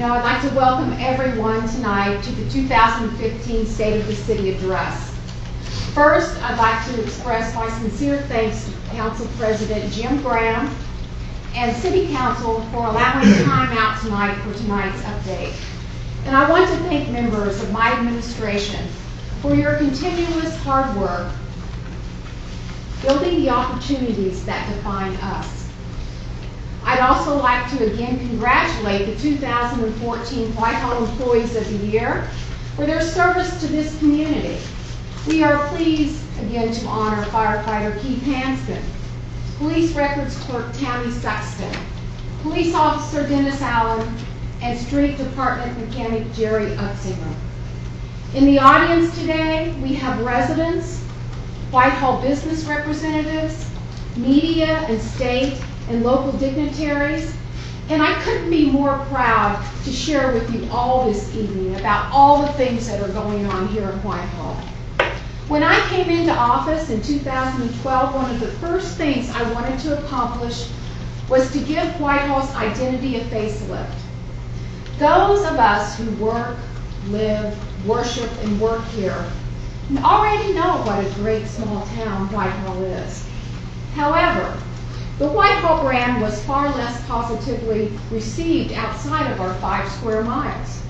I'd like to welcome everyone tonight to the 2015 State of the City Address. First, I'd like to express my sincere thanks to Council President Jim Graham and City Council for allowing time out tonight for tonight's update. And I want to thank members of my administration for your continuous hard work building the opportunities that define us. I'd also like to again congratulate the 2014 Whitehall Employees of the Year for their service to this community. We are pleased again to honor firefighter Keith Hanscom, police records clerk Tammy Sexton, police officer Dennis Allen, and street department mechanic Jerry Utzinger. In the audience today, we have residents, Whitehall business representatives, media and state and local dignitaries, and I couldn't be more proud to share with you all this evening about all the things that are going on here in Whitehall. When I came into office in 2012, one of the first things I wanted to accomplish was to give Whitehall's identity a facelift. Those of us who work, live, worship, and work here already know what a great small town Whitehall is. However, the Whitehall brand was far less positively received outside of our 5 square miles.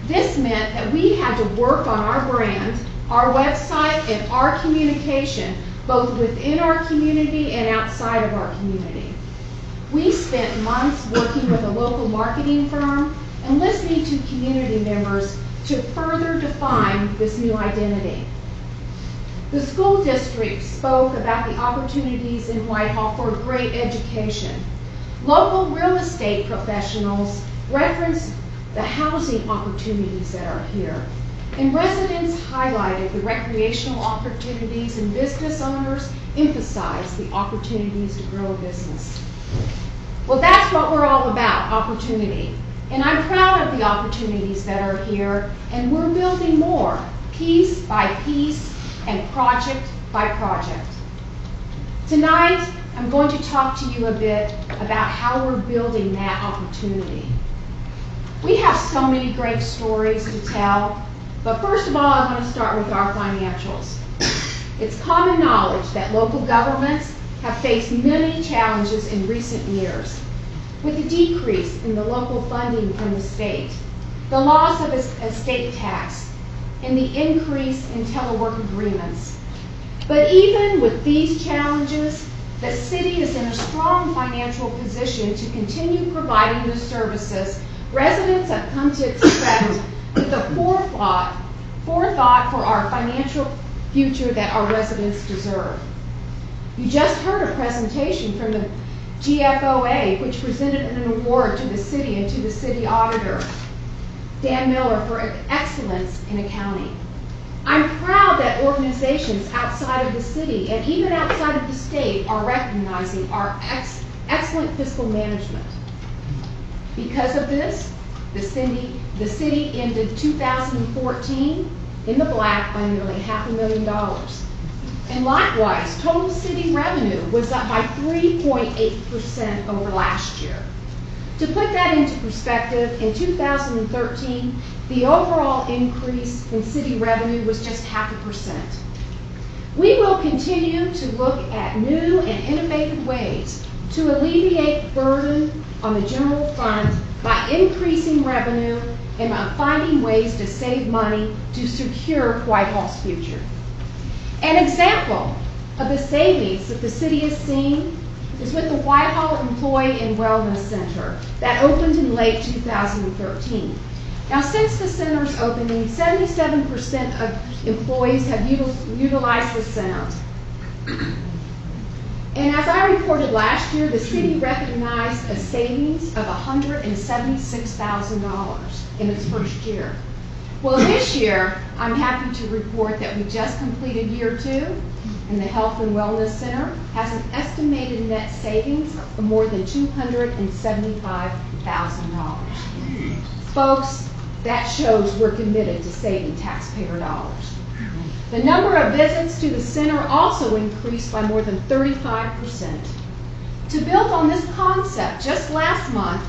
This meant that we had to work on our brand, our website, and our communication, both within our community and outside of our community. We spent months working with a local marketing firm and listening to community members to further define this new identity. The school district spoke about the opportunities in Whitehall for great education. Local real estate professionals referenced the housing opportunities that are here. And residents highlighted the recreational opportunities, and business owners emphasized the opportunities to grow a business. Well, that's what we're all about, opportunity. And I'm proud of the opportunities that are here, and we're building more, piece by piece and project by project. Tonight, I'm going to talk to you a bit about how we're building that opportunity. We have so many great stories to tell, but first of all, I want to start with our financials. It's common knowledge that local governments have faced many challenges in recent years, with the decrease in the local funding from the state, the loss of estate tax, and the increase in telework agreements. But even with these challenges, the city is in a strong financial position to continue providing the services residents have come to expect, with the forethought for our financial future that our residents deserve. You just heard a presentation from the GFOA, which presented an award to the city and to the city auditor, Dan Miller, for excellence in accounting. I'm proud that organizations outside of the city and even outside of the state are recognizing our excellent fiscal management. Because of this, the city ended 2014 in the black by nearly $500,000. And likewise, total city revenue was up by 3.8% over last year. To put that into perspective, in 2013, the overall increase in city revenue was just 0.5%. We will continue to look at new and innovative ways to alleviate burden on the general fund by increasing revenue and by finding ways to save money to secure Whitehall's future. An example of the savings that the city has seen is with the Whitehall Employee and Wellness Center that opened in late 2013. Now, since the center's opening, 77% of employees have utilized the center. And as I reported last year, the city recognized a savings of $176,000 in its first year. Well, this year, I'm happy to report that we just completed year 2, and the Health and Wellness Center has an estimated net savings of more than $275,000. Folks, that shows we're committed to saving taxpayer dollars. The number of visits to the center also increased by more than 35%. To build on this concept, just last month,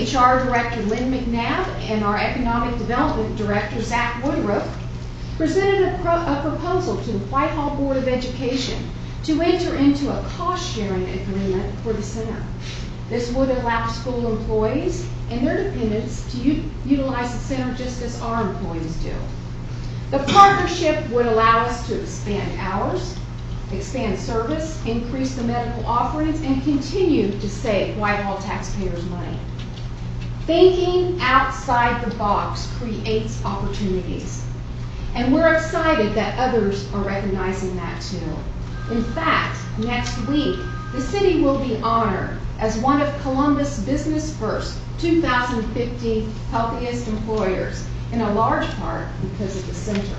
HR Director Lynn McNabb and our Economic Development Director Zach Woodruff presented a proposal to the Whitehall Board of Education to enter into a cost-sharing agreement for the center. This would allow school employees and their dependents to utilize the center just as our employees do. The partnership would allow us to expand hours, expand service, increase the medical offerings, and continue to save Whitehall taxpayers money. Thinking outside the box creates opportunities. And we're excited that others are recognizing that too. In fact, next week, the city will be honored as one of Columbus Business First 2015 Healthiest Employers, in a large part because of the center.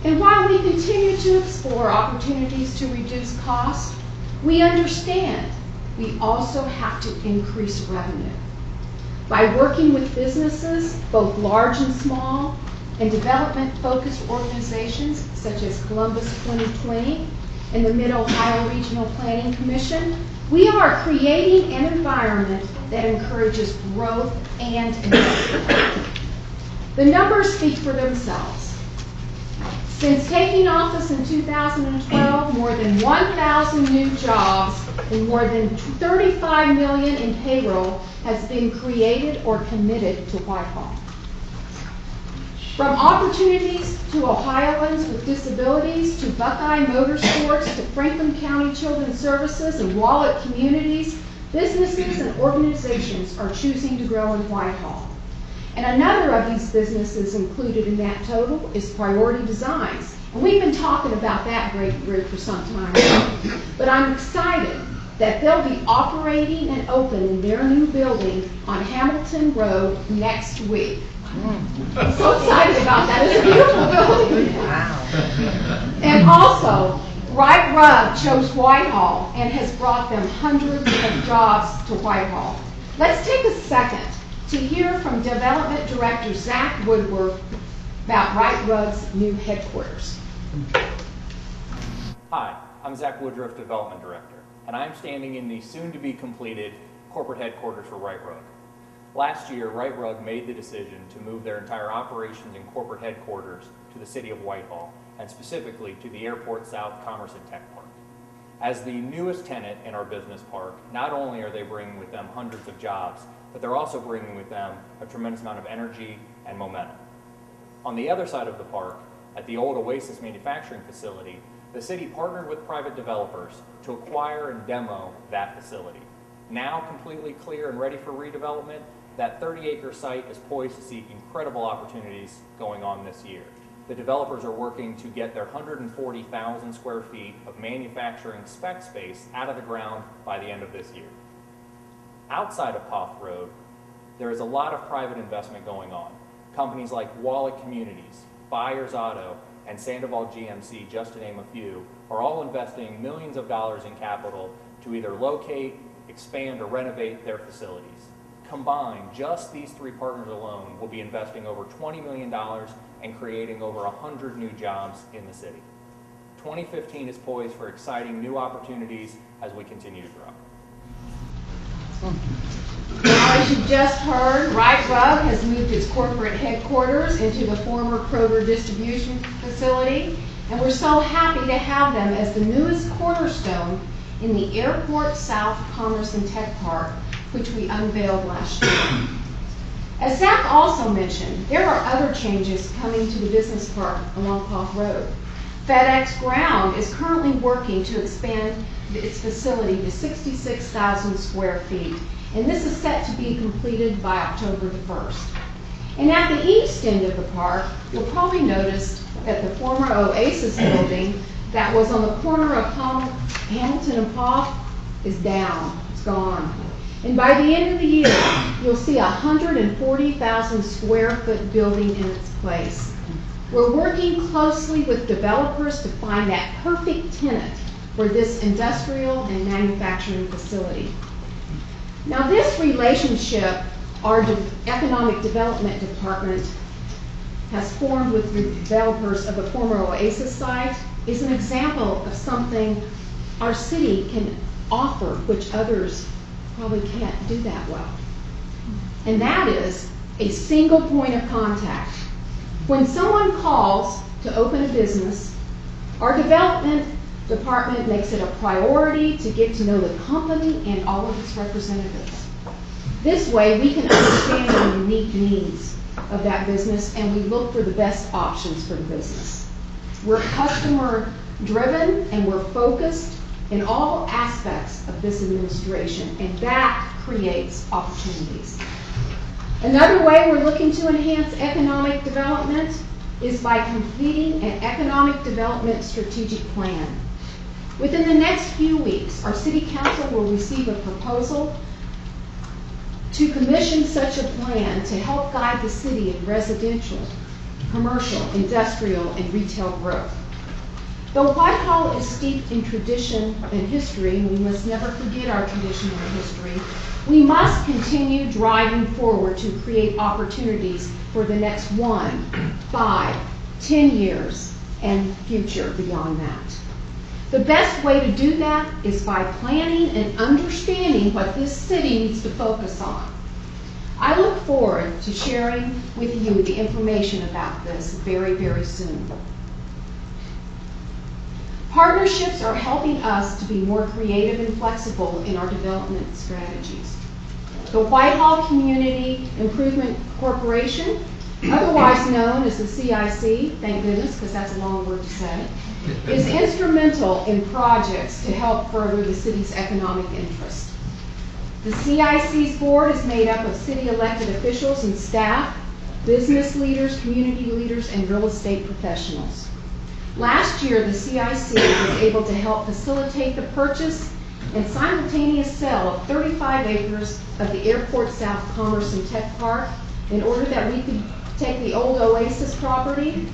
And while we continue to explore opportunities to reduce costs, we understand we also have to increase revenue. By working with businesses, both large and small, and development-focused organizations such as Columbus 2020 and the Mid-Ohio Regional Planning Commission, we are creating an environment that encourages growth and investment. The numbers speak for themselves. Since taking office in 2012, more than 1,000 new jobs and more than $35 million in payroll has been created or committed to Whitehall. From opportunities to Ohioans with disabilities, to Buckeye Motorsports, to Franklin County Children's Services and Wallet Communities, businesses and organizations are choosing to grow in Whitehall. And another of these businesses included in that total is Priority Designs. And we've been talking about that great group for some time now. But I'm excited that they'll be operating and open in their new building on Hamilton Road next week. I'm so excited about that. It's a beautiful building. Wow. And also, Right Rug chose Whitehall and has brought them hundreds of jobs to Whitehall. Let's take a second to hear from Development Director Zach Woodruff about Right Rug's new headquarters. Hi, I'm Zach Woodruff, Development Director, and I'm standing in the soon-to-be-completed corporate headquarters for Right Rug. Last year, Right Rug made the decision to move their entire operations and corporate headquarters to the city of Whitehall, and specifically to the Airport South Commerce and Tech Park. As the newest tenant in our business park, not only are they bringing with them hundreds of jobs, but they're also bringing with them a tremendous amount of energy and momentum. On the other side of the park, at the old Oasis manufacturing facility, the city partnered with private developers to acquire and demo that facility. Now completely clear and ready for redevelopment, that 30-acre site is poised to see incredible opportunities going on this year. The developers are working to get their 140,000 square feet of manufacturing spec space out of the ground by the end of this year. Outside of Poth Road, there is a lot of private investment going on. Companies like Wallet Communities, Byers Auto, and Sandoval GMC, just to name a few, are all investing millions of dollars in capital to either locate, expand, or renovate their facilities. Combined, just these three partners alone will be investing over $20 million and creating over 100 new jobs in the city. 2015 is poised for exciting new opportunities as we continue to grow. Now, as you just heard, Right Rug has moved its corporate headquarters into the former Kroger distribution facility, and we're so happy to have them as the newest cornerstone in the Airport South Commerce and Tech Park, which we unveiled last year. As Zach also mentioned, there are other changes coming to the business park along Poth Road. FedEx Ground is currently working to expand its facility to 66,000 square feet, and this is set to be completed by October the 1st. And at the east end of the park, you'll probably notice that the former Oasis building that was on the corner of Hamilton and Poth is down. It's gone. And by the end of the year, you'll see a 140,000 square foot building in its place. We're working closely with developers to find that perfect tenant for this industrial and manufacturing facility. Now, this relationship our Economic Development Department has formed with the developers of the former Oasis site is an example of something our city can offer, which others probably can't do that well. and that is a single point of contact. When someone calls to open a business, our development department makes it a priority to get to know the company and all of its representatives. This way, we can understand the unique needs of that business, and we look for the best options for the business. We're customer driven, and we're focused in all aspects of this administration, and that creates opportunities. Another way we're looking to enhance economic development is by completing an economic development strategic plan. Within the next few weeks, our City Council will receive a proposal to commission such a plan to help guide the city in residential, commercial, industrial, and retail growth. Though Whitehall is steeped in tradition and history, and we must never forget our tradition and history, we must continue driving forward to create opportunities for the next 1, 5, 10 years and future beyond that. The best way to do that is by planning and understanding what this city needs to focus on. I look forward to sharing with you the information about this very, very soon. Partnerships are helping us to be more creative and flexible in our development strategies. The Whitehall Community Improvement Corporation, otherwise known as the CIC, thank goodness, because that's a long word to say, is instrumental in projects to help further the city's economic interest. The CIC's board is made up of city elected officials and staff, business leaders, community leaders, and real estate professionals. Last year, the CIC was able to help facilitate the purchase and simultaneous sale of 35 acres of the Airport South Commerce and Tech Park in order that we could take the old Oasis property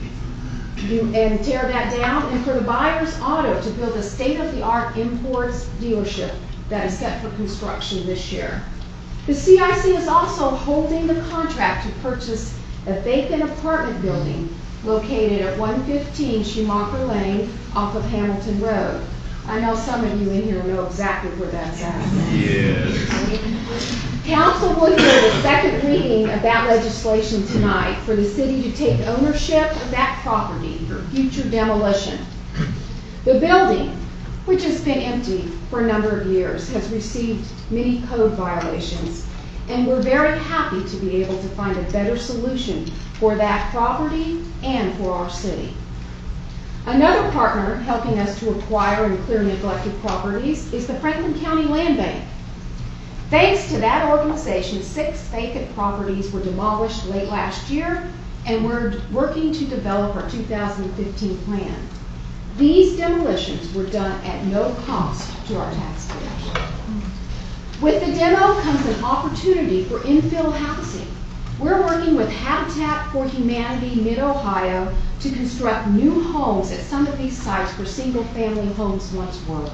and tear that down, and for the Buyers Auto to build a state-of-the-art imports dealership that is set for construction this year. The CIC is also holding the contract to purchase a vacant apartment building located at 115 Schumacher Lane off of Hamilton Road. I know some of you in here know exactly where that's at. Yes. Council will hear the second reading of that legislation tonight for the city to take ownership of that property for future demolition. The building, which has been empty for a number of years, has received many code violations, and we're very happy to be able to find a better solution for that property and for our city. Another partner helping us to acquire and clear neglected properties is the Franklin County Land Bank. Thanks to that organization, 6 vacant properties were demolished late last year, and we're working to develop our 2015 plan. These demolitions were done at no cost to our taxpayers. With the demo comes an opportunity for infill housing. We're working with Habitat for Humanity Mid-Ohio to construct new homes at some of these sites where single-family homes once were.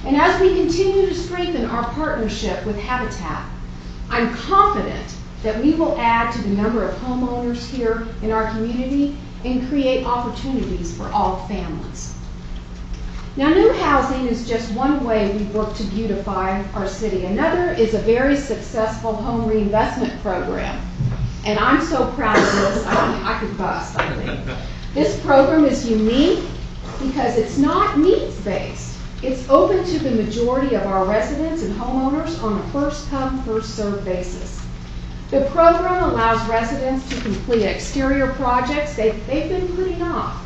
And as we continue to strengthen our partnership with Habitat, I'm confident that we will add to the number of homeowners here in our community and create opportunities for all families. Now, new housing is just one way we work to beautify our city. Another is a very successful home reinvestment program. And I'm so proud of this, I could bust, I think. This program is unique because it's not needs-based. It's open to the majority of our residents and homeowners on a first-come, first-served basis. The program allows residents to complete exterior projects they've been putting off.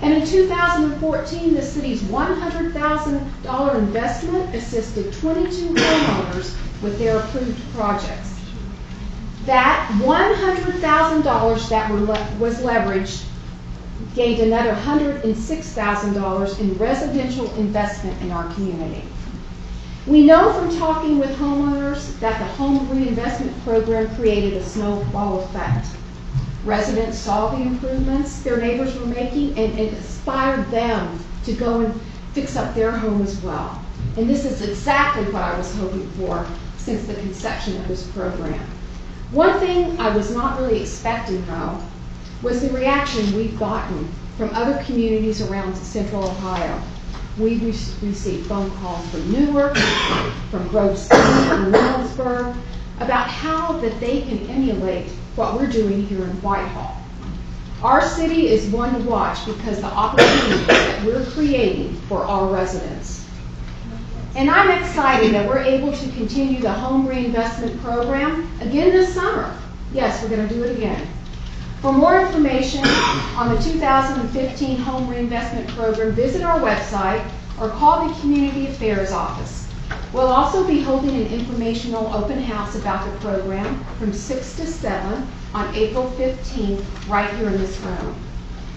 And in 2014, the city's $100,000 investment assisted 22 homeowners with their approved projects. That $100,000 that was leveraged gained another $106,000 in residential investment in our community. We know from talking with homeowners that the home reinvestment program created a snowball effect. Residents saw the improvements their neighbors were making, and it inspired them to go and fix up their home as well. And this is exactly what I was hoping for since the conception of this program. One thing I was not really expecting, though, was the reaction we've gotten from other communities around Central Ohio. We received phone calls from Newark, from Grove City, from Reynoldsburg, about how that they can emulate what we're doing here in Whitehall. Our city is one to watch because the opportunities that we're creating for our residents. And I'm excited that we're able to continue the home reinvestment program again this summer. Yes, we're going to do it again. For more information on the 2015 Home Reinvestment Program, visit our website or call the Community Affairs Office. We'll also be holding an informational open house about the program from 6 to 7 on April 15th right here in this room.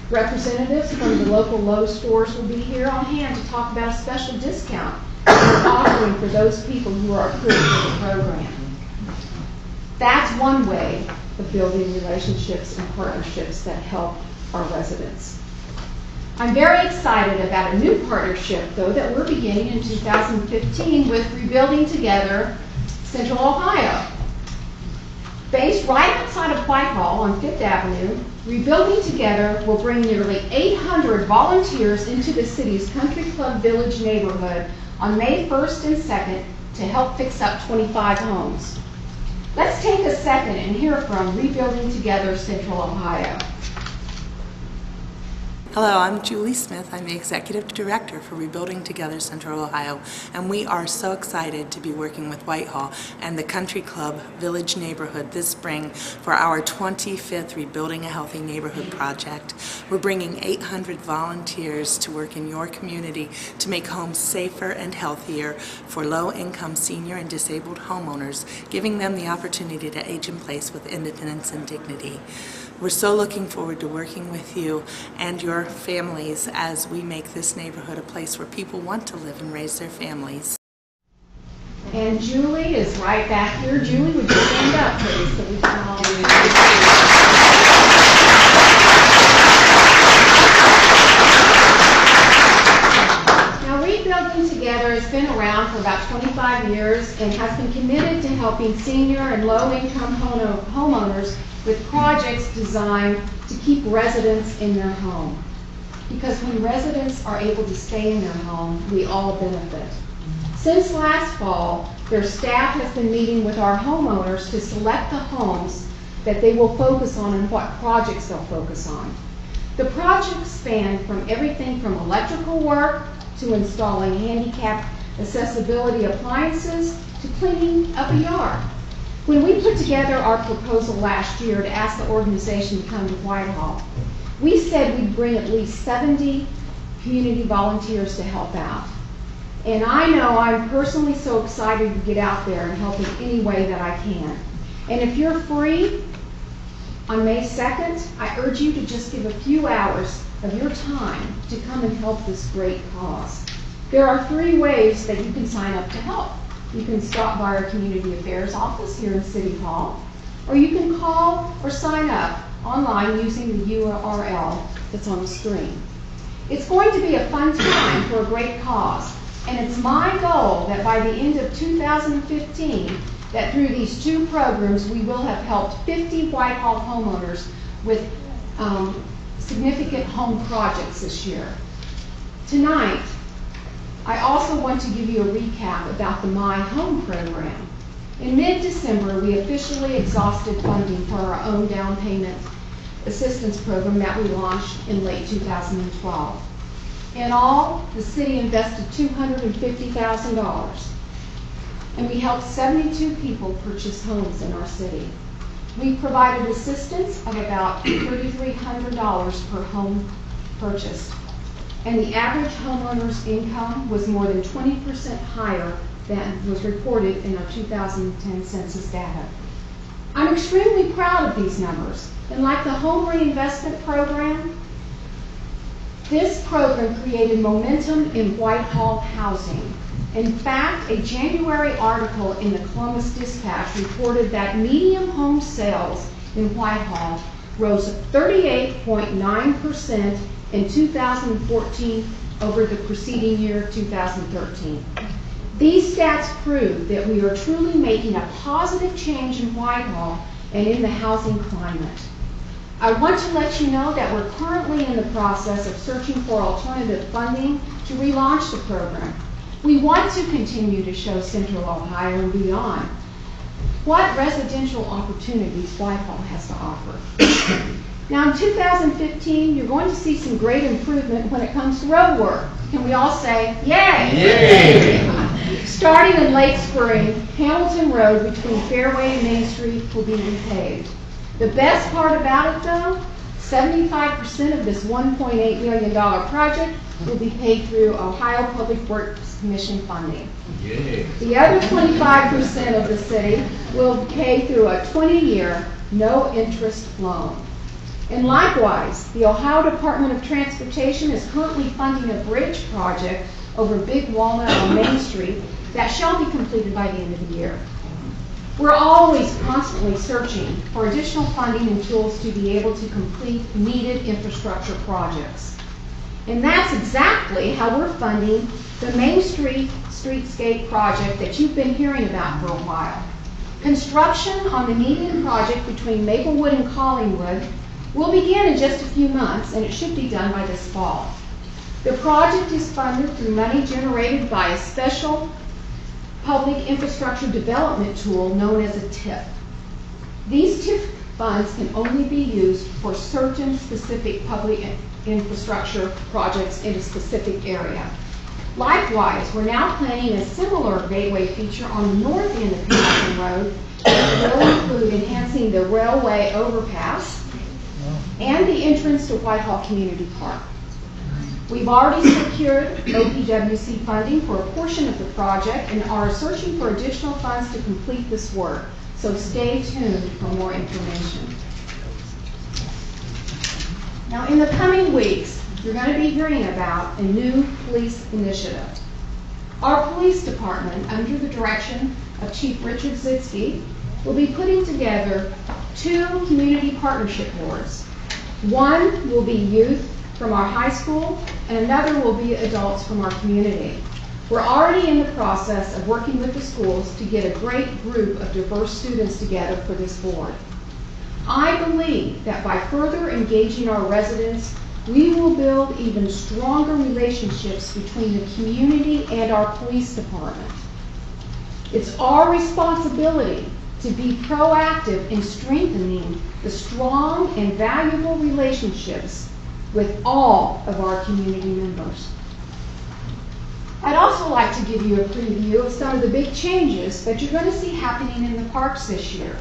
Representatives from the local Lowe's stores will be here on hand to talk about a special discount we're offering for those people who are approved for the program. That's one way of building relationships and partnerships that help our residents. I'm very excited about a new partnership, though, that we're beginning in 2015 with Rebuilding Together Central Ohio. Based right outside of Whitehall on 5th Avenue, Rebuilding Together will bring nearly 800 volunteers into the city's Country Club Village neighborhood on May 1st and 2nd to help fix up 25 homes. Let's take a second and hear from Rebuilding Together Central Ohio. Hello, I'm Julie Smith. I'm the Executive Director for Rebuilding Together Central Ohio, and we are so excited to be working with Whitehall and the Country Club Village neighborhood this spring for our 25th Rebuilding a Healthy Neighborhood project. We're bringing 800 volunteers to work in your community to make homes safer and healthier for low-income senior and disabled homeowners, giving them the opportunity to age in place with independence and dignity. We're so looking forward to working with you and your families as we make this neighborhood a place where people want to live and raise their families. And Julie is right back here. Julie, would you stand up, please, so we can all Now, Rebuilding Together has been around for about 25 years and has been committed to helping senior and low-income homeowners with projects designed to keep residents in their home. Because when residents are able to stay in their home, we all benefit. Since last fall, their staff has been meeting with our homeowners to select the homes that they will focus on and what projects they'll focus on. The projects span from everything from electrical work to installing handicap accessibility appliances to cleaning up a yard. When we put together our proposal last year to ask the organization to come to Whitehall, we said we'd bring at least 70 community volunteers to help out. And I know I'm personally so excited to get out there and help in any way that I can. And if you're free on May 2nd, I urge you to just give a few hours of your time to come and help this great cause. There are 3 ways that you can sign up to help. You can stop by our Community Affairs office here in City Hall, or you can call or sign up online using the URL that's on the screen. It's going to be a fun time for a great cause, and it's my goal that by the end of 2015, that through these 2 programs, we will have helped 50 Whitehall homeowners with significant home projects this year. Tonight, I also want to give you a recap about the My Home program. In mid-December, we officially exhausted funding for our own down payment assistance program that we launched in late 2012. In all, the city invested $250,000, and we helped 72 people purchase homes in our city. We provided assistance of about $3,300 per home purchased, and the average homeowner's income was more than 20% higher than was reported in our 2010 census data. I'm extremely proud of these numbers, and like the Home Reinvestment Program, this program created momentum in Whitehall housing. In fact, a January article in the Columbus Dispatch reported that median home sales in Whitehall rose 38.9% in 2014 over the preceding year, 2013. These stats prove that we are truly making a positive change in Whitehall and in the housing climate. I want to let you know that we're currently in the process of searching for alternative funding to relaunch the program. We want to continue to show Central Ohio and beyond what residential opportunities Whitehall has to offer. Now in 2015, you're going to see some great improvement when it comes to road work. Can we all say, yay? Yay! Starting in late spring, Hamilton Road between Fairway and Main Street will be repaved. The best part about it though, 75% of this $1.8 million project will be paid through Ohio Public Works Commission funding. Yay! The other 25% of the city will pay through a 20-year, no-interest loan. And likewise, the Ohio Department of Transportation is currently funding a bridge project over Big Walnut on Main Street that shall be completed by the end of the year. We're always constantly searching for additional funding and tools to be able to complete needed infrastructure projects. And that's exactly how we're funding the Main Street Streetscape project that you've been hearing about for a while. Construction on the median project between Maplewood and Collingwood will begin in just a few months, and it should be done by this fall. The project is funded through money generated by a special public infrastructure development tool known as a TIF. These TIF funds can only be used for certain specific public infrastructure projects in a specific area. Likewise, we're now planning a similar gateway feature on the north end of Hamilton Road that will include enhancing the railway overpass and the entrance to Whitehall Community Park. We've already secured OPWC funding for a portion of the project and are searching for additional funds to complete this work, so stay tuned for more information. Now, in the coming weeks, you're going to be hearing about a new police initiative. Our police department, under the direction of Chief Richard Zitsky, will be putting together 2 community partnership boards. One will be youth from our high school, and another will be adults from our community. We're already in the process of working with the schools to get a great group of diverse students together for this board. I believe that by further engaging our residents, we will build even stronger relationships between the community and our police department. It's our responsibility to be proactive in strengthening the strong and valuable relationships with all of our community members. I'd also like to give you a preview of some of the big changes that you're going to see happening in the parks this year.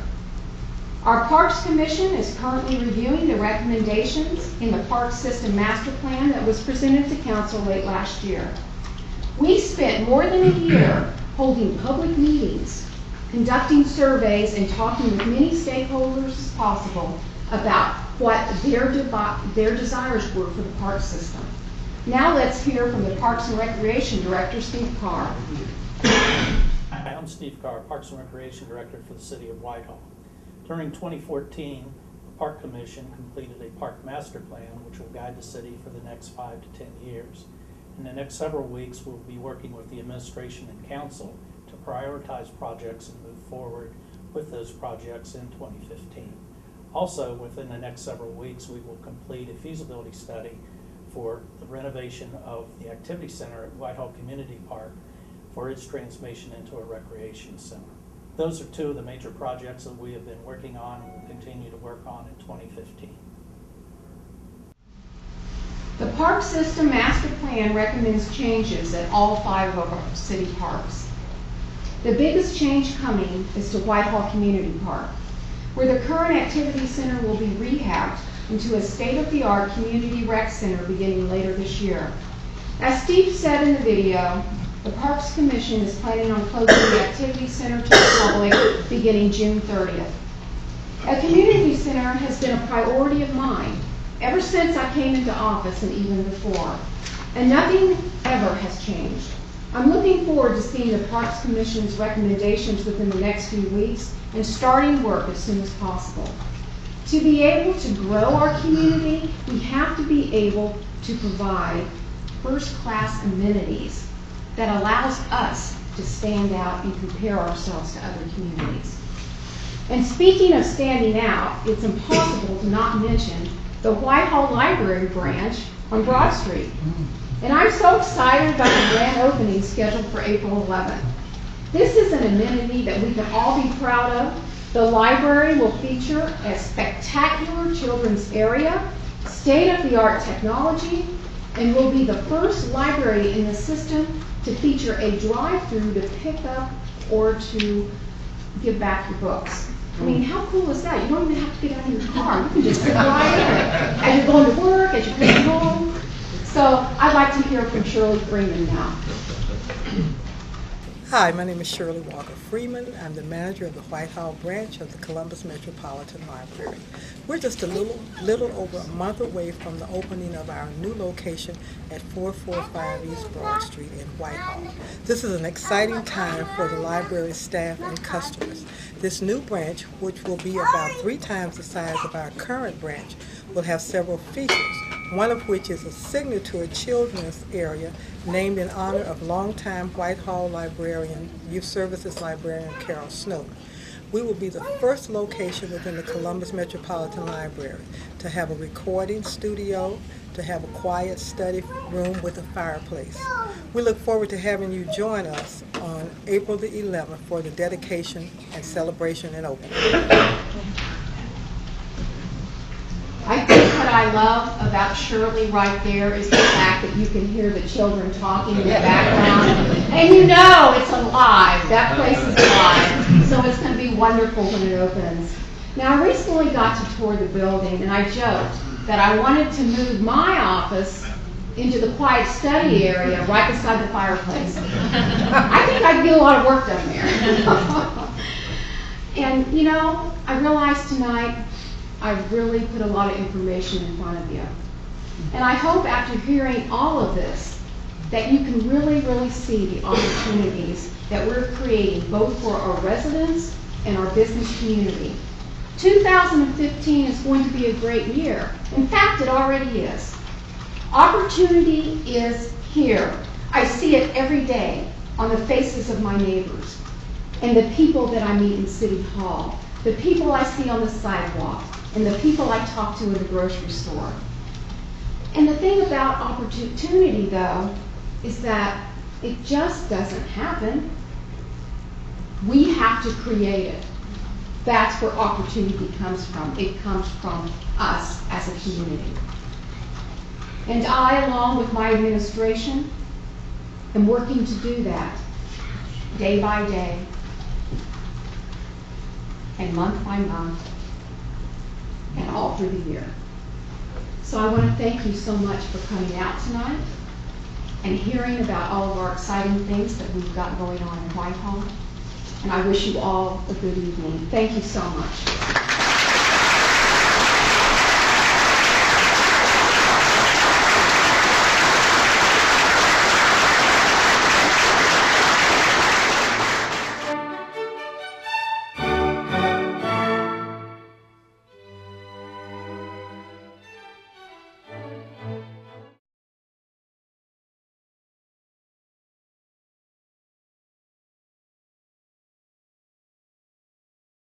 Our Parks Commission is currently reviewing the recommendations in the Park System Master Plan that was presented to Council late last year. We spent more than a year holding public meetings, conducting surveys, and talking with many stakeholders as possible about what their desires were for the park system. Now let's hear from the Parks and Recreation Director, Steve Carr. Hi, I'm Steve Carr, Parks and Recreation Director for the City of Whitehall. During 2014, the Park Commission completed a park master plan which will guide the city for the next 5 to 10 years. In the next several weeks, we'll be working with the administration and council to prioritize projects and move forward with those projects in 2015. Also, within the next several weeks, we will complete a feasibility study for the renovation of the activity center at Whitehall Community Park for its transformation into a recreation center. Those are 2 of the major projects that we have been working on and will continue to work on in 2015. The Park System Master Plan recommends changes at all 5 of our city parks. The biggest change coming is to Whitehall Community Park, where the current activity center will be rehabbed into a state-of-the-art community rec center beginning later this year. As Steve said in the video, the Parks Commission is planning on closing the activity center to the public beginning June 30th. A community center has been a priority of mine ever since I came into office and even before, and nothing ever has changed. I'm looking forward to seeing the Parks Commission's recommendations within the next few weeks and starting work as soon as possible. To be able to grow our community, we have to be able to provide first-class amenities that allows us to stand out and compare ourselves to other communities. And speaking of standing out, it's impossible to not mention the Whitehall Library branch on Broad Street. And I'm so excited about the grand opening scheduled for April 11th. This is an amenity that we can all be proud of. The library will feature a spectacular children's area, state-of-the-art technology, and will be the first library in the system to feature a drive-through to pick up or to give back your books. I mean, how cool is that? You don't even have to get out of your car. You can just sit right in as you're going to work, as you're coming home. So I'd like to hear from Shirley Freeman now. Hi, my name is Shirley Walker Freeman. I'm the manager of the Whitehall branch of the Columbus Metropolitan Library. We're just a little over a month away from the opening of our new location at 445 East Broad Street in Whitehall. This is an exciting time for the library staff and customers. This new branch, which will be about 3 times the size of our current branch, will have several features, one of which is a signature children's area named in honor of longtime Whitehall librarian, Youth Services librarian Carol Snow. We will be the first location within the Columbus Metropolitan Library to have a recording studio, to have a quiet study room with a fireplace. We look forward to having you join us on April the 11th for the dedication and celebration and opening. I think what I love about Shirley right there is the fact that you can hear the children talking in the background. And you know it's alive. That place is alive. So it's going to be wonderful when it opens. Now, I recently got to tour the building, and I joked that I wanted to move my office into the quiet study area right beside the fireplace. I think I could get a lot of work done there. And, you know, I realized tonight I've really put a lot of information in front of you. And I hope after hearing all of this that you can really, really see the opportunities that we're creating both for our residents and our business community. 2015 is going to be a great year. In fact, it already is. Opportunity is here. I see it every day on the faces of my neighbors and the people that I meet in City Hall, the people I see on the sidewalk, and the people I talk to in the grocery store. And the thing about opportunity, though, is that it just doesn't happen. We have to create it. That's where opportunity comes from. It comes from us as a community. And I, along with my administration, am working to do that day by day and month by month and all through the year. So I want to thank you so much for coming out tonight and hearing about all of our exciting things that we've got going on in Whitehall. And I wish you all a good evening. Thank you so much.